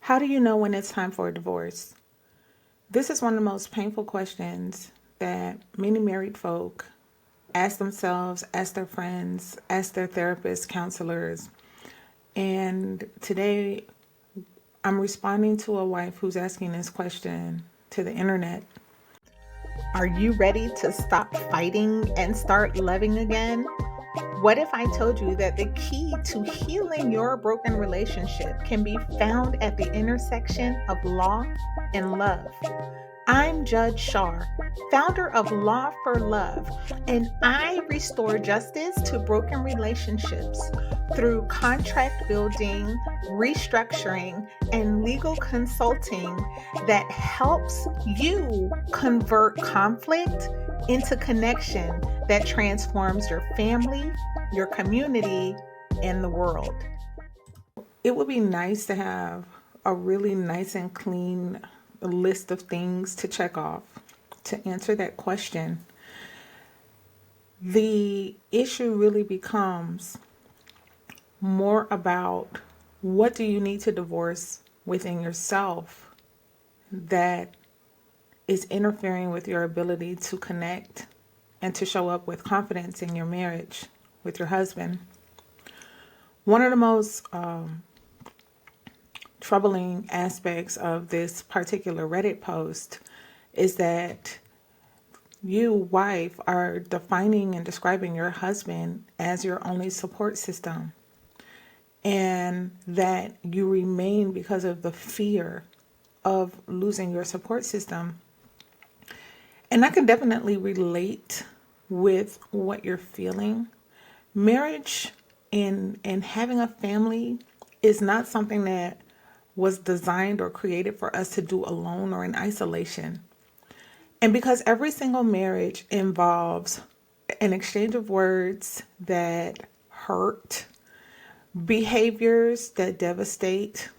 How do you know when it's time for a divorce? This is one of the most painful questions that many married folk ask themselves, ask their friends, ask their therapists, counselors. And today I'm responding to a wife who's asking this question to the internet. Are you ready to stop fighting and start loving again? What if I told you that the key to healing your broken relationship can be found at the intersection of law and love? I'm Judge Char, founder of Law for Love, and I restore justice to broken relationships through contract building, restructuring, and legal consulting that helps you convert conflict into connection that transforms your family, your community, and the world. It would be nice to have a really nice and clean list of things to check off to answer that question. The issue really becomes more about what do you need to divorce within yourself that is interfering with your ability to connect and to show up with confidence in your marriage with your husband. One of the most troubling aspects of this particular Reddit post is that you, wife, are defining and describing your husband as your only support system, and that you remain because of the fear of losing your support system. And I can definitely relate with what you're feeling. Marriage and having a family is not something that was designed or created for us to do alone or in isolation. And because every single marriage involves an exchange of words that hurt, behaviors that devastate,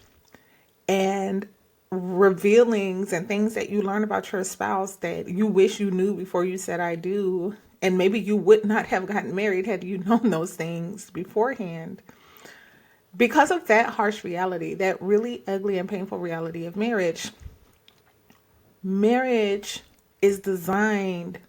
and revealings and things that you learn about your spouse that you wish you knew before you said I do. And maybe you would not have gotten married had you known those things beforehand. Because of that harsh reality, that really ugly and painful reality of marriage is designed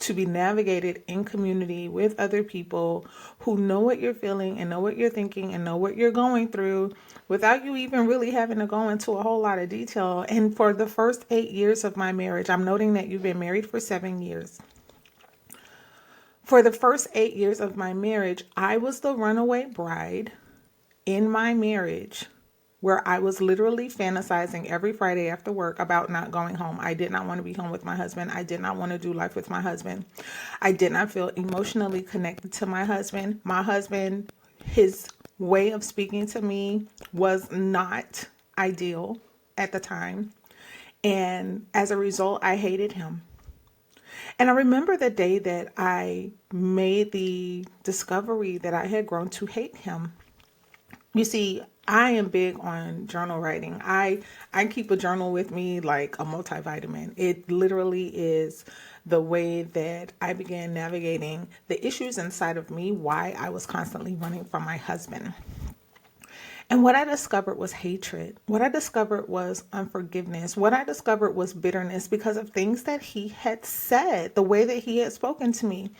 to be navigated in community with other people who know what you're feeling and know what you're thinking and know what you're going through without you even really having to go into a whole lot of detail. And for the first 8 years of my marriage, I'm noting that you've been married for 7 years. For the first 8 years of my marriage, I was the runaway bride in my marriage, where I was literally fantasizing every Friday after work about not going home. I did not want to be home with my husband. I did not want to do life with my husband. I did not feel emotionally connected to my husband. My husband, his way of speaking to me was not ideal at the time. And as a result, I hated him. And I remember the day that I made the discovery that I had grown to hate him. You see, I am big on journal writing. I keep a journal with me like a multivitamin. It literally is the way that I began navigating the issues inside of me, why I was constantly running from my husband. And what I discovered was hatred. What I discovered was unforgiveness. What I discovered was bitterness because of things that he had said, the way that he had spoken to me.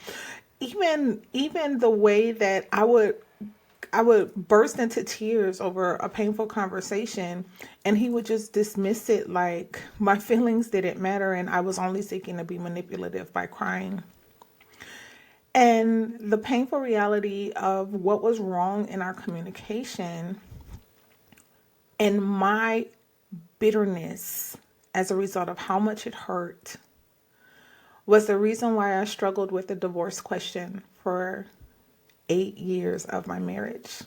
Even the way that I would burst into tears over a painful conversation, and he would just dismiss it like my feelings didn't matter and I was only seeking to be manipulative by crying. And the painful reality of what was wrong in our communication and my bitterness as a result of how much it hurt was the reason why I struggled with the divorce question for 8 years of my marriage.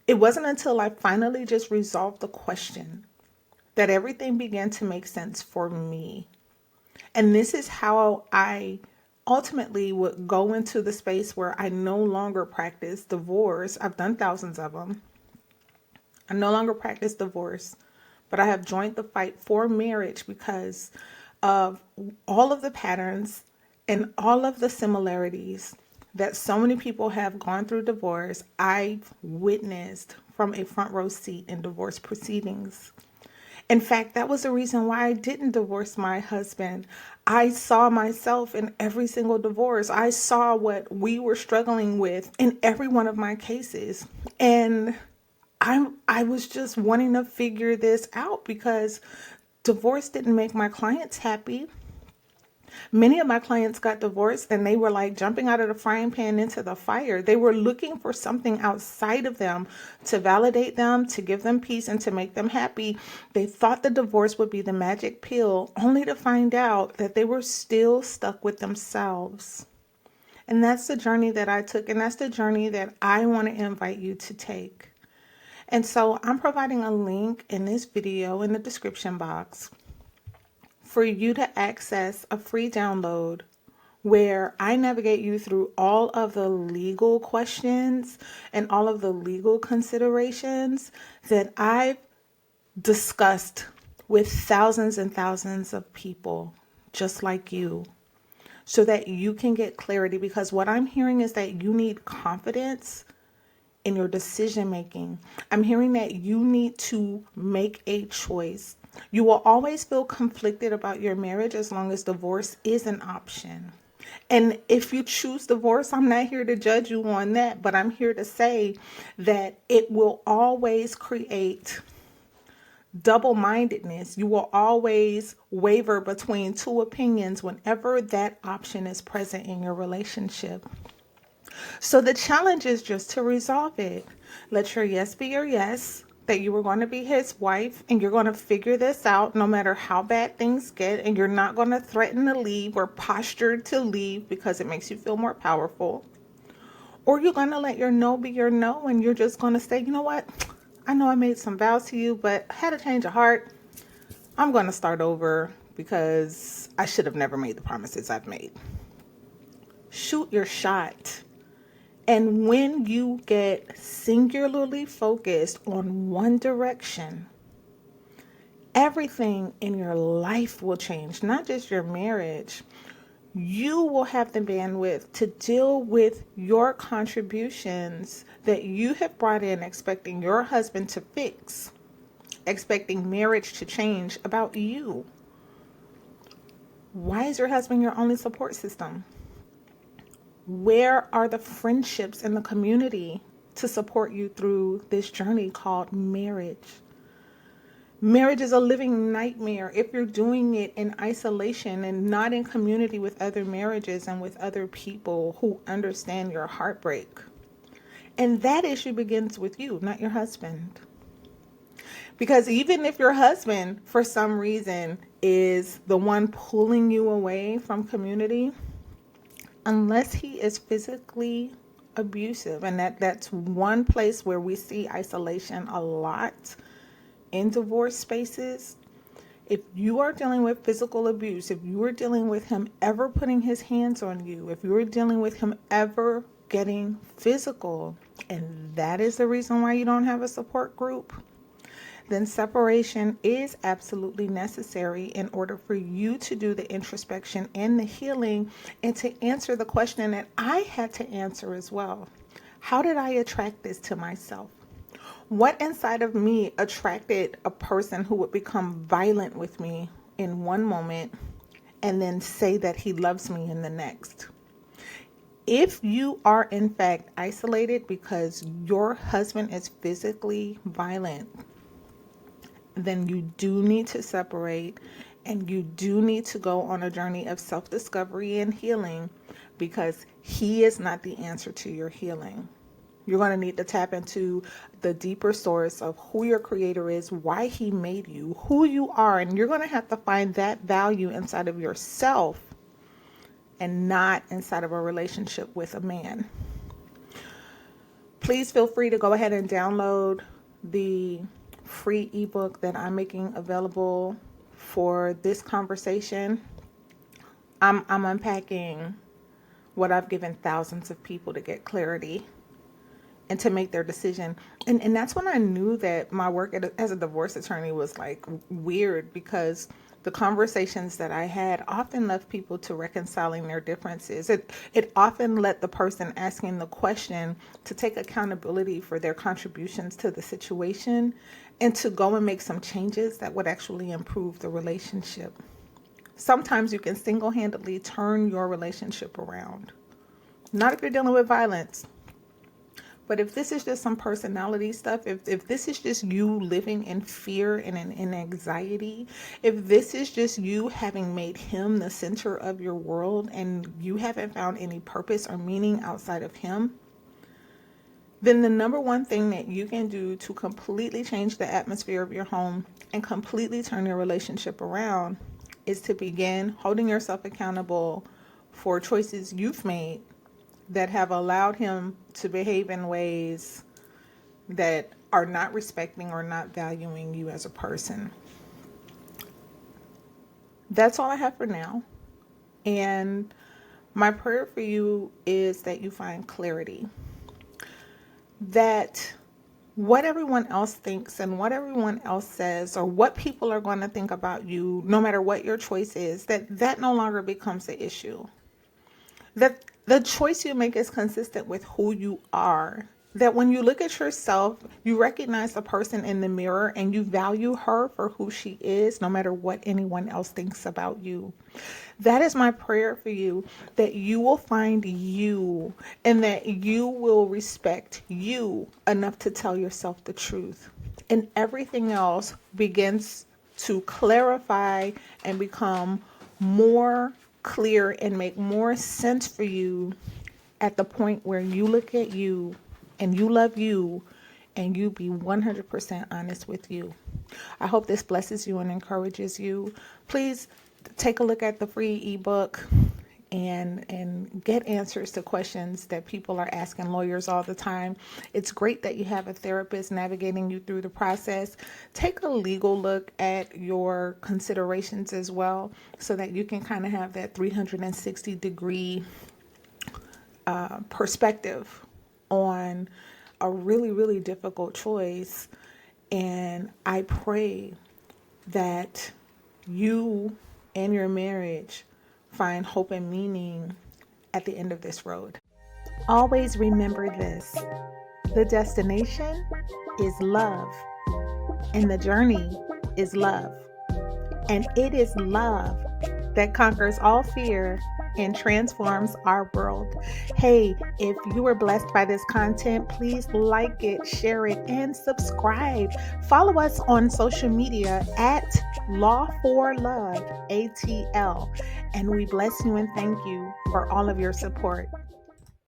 It wasn't until I finally just resolved the question that everything began to make sense for me. And this is how I ultimately would go into the space where I no longer practice divorce. I've done thousands of them. I no longer practice divorce, but I have joined the fight for marriage because of all of the patterns and all of the similarities that so many people have gone through divorce, I've witnessed from a front row seat in divorce proceedings. In fact, that was the reason why I didn't divorce my husband. I saw myself in every single divorce. I saw what we were struggling with in every one of my cases. And I was just wanting to figure this out because divorce didn't make my clients happy. Many of my clients got divorced and they were like jumping out of the frying pan into the fire. They were looking for something outside of them to validate them, to give them peace, and to make them happy. They thought the divorce would be the magic pill, only to find out that they were still stuck with themselves. And that's the journey that I took, and that's the journey that I want to invite you to take. And so I'm providing a link in this video in the description box for you to access a free download where I navigate you through all of the legal questions and all of the legal considerations that I've discussed with thousands and thousands of people just like you, so that you can get clarity. Because what I'm hearing is that you need confidence in your decision making. I'm hearing that you need to make a choice. You will always feel conflicted about your marriage as long as divorce is an option. And if you choose divorce, I'm not here to judge you on that, but I'm here to say that it will always create double-mindedness. You will always waver between two opinions whenever that option is present in your relationship. So the challenge is just to resolve it. Let your yes be your yes, that you were going to be his wife and you're going to figure this out no matter how bad things get, and you're not going to threaten to leave or posture to leave because it makes you feel more powerful. Or you're going to let your no be your no, and you're just going to say, you know what? I know I made some vows to you, but I had a change of heart. I'm going to start over because I should have never made the promises I've made. Shoot your shot. And when you get singularly focused on one direction, everything in your life will change, not just your marriage. You will have the bandwidth to deal with your contributions that you have brought in, expecting your husband to fix, expecting marriage to change about you. Why is your husband your only support system? Where are the friendships in the community to support you through this journey called marriage? Marriage is a living nightmare if you're doing it in isolation and not in community with other marriages and with other people who understand your heartbreak. And that issue begins with you, not your husband. Because even if your husband, for some reason, is the one pulling you away from community, unless he is physically abusive, and that's one place where we see isolation a lot in divorce spaces. If you are dealing with physical abuse, if you are dealing with him ever putting his hands on you, if you are dealing with him ever getting physical, and that is the reason why you don't have a support group, then separation is absolutely necessary in order for you to do the introspection and the healing, and to answer the question that I had to answer as well. How did I attract this to myself? What inside of me attracted a person who would become violent with me in one moment and then say that he loves me in the next? If you are in fact isolated because your husband is physically violent, then you do need to separate, and you do need to go on a journey of self-discovery and healing, because he is not the answer to your healing. You're going to need to tap into the deeper source of who your creator is, why he made you, who you are, and you're going to have to find that value inside of yourself and not inside of a relationship with a man. Please feel free to go ahead and download the free ebook that I'm making available for this conversation. I'm unpacking what I've given thousands of people to get clarity and to make their decision. And that's when I knew that my work as a divorce attorney was like weird, because the conversations that I had often left people to reconciling their differences. It often led the person asking the question to take accountability for their contributions to the situation and to go and make some changes that would actually improve the relationship. Sometimes you can single-handedly turn your relationship around. Not if you're dealing with violence. But if this is just some personality stuff, if this is just you living in fear and in anxiety, if this is just you having made him the center of your world and you haven't found any purpose or meaning outside of him, then the number one thing that you can do to completely change the atmosphere of your home and completely turn your relationship around is to begin holding yourself accountable for choices you've made that have allowed him to behave in ways that are not respecting or not valuing you as a person. That's all I have for now. And my prayer for you is that you find clarity. That what everyone else thinks and what everyone else says or what people are going to think about you, no matter what your choice is, that no longer becomes the issue. That the choice you make is consistent with who you are. That when you look at yourself, you recognize the person in the mirror and you value her for who she is, no matter what anyone else thinks about you. That is my prayer for you, that you will find you and that you will respect you enough to tell yourself the truth. And everything else begins to clarify and become more clear and make more sense for you at the point where you look at you and you love you and you be 100% honest with you. I hope this blesses you and encourages you. Please take a look at the free ebook and get answers to questions that people are asking lawyers all the time. It's great that you have a therapist navigating you through the process. Take a legal look at your considerations as well so that you can kind of have that 360-degree perspective on a really, really difficult choice. And I pray that you and your marriage find hope and meaning at the end of this road. Always remember this: the destination is love, and the journey is love. And it is love that conquers all fear and transforms our world. Hey, if you were blessed by this content, please like it, share it, and subscribe. Follow us on social media at Law for Love ATL. And we bless you and thank you for all of your support.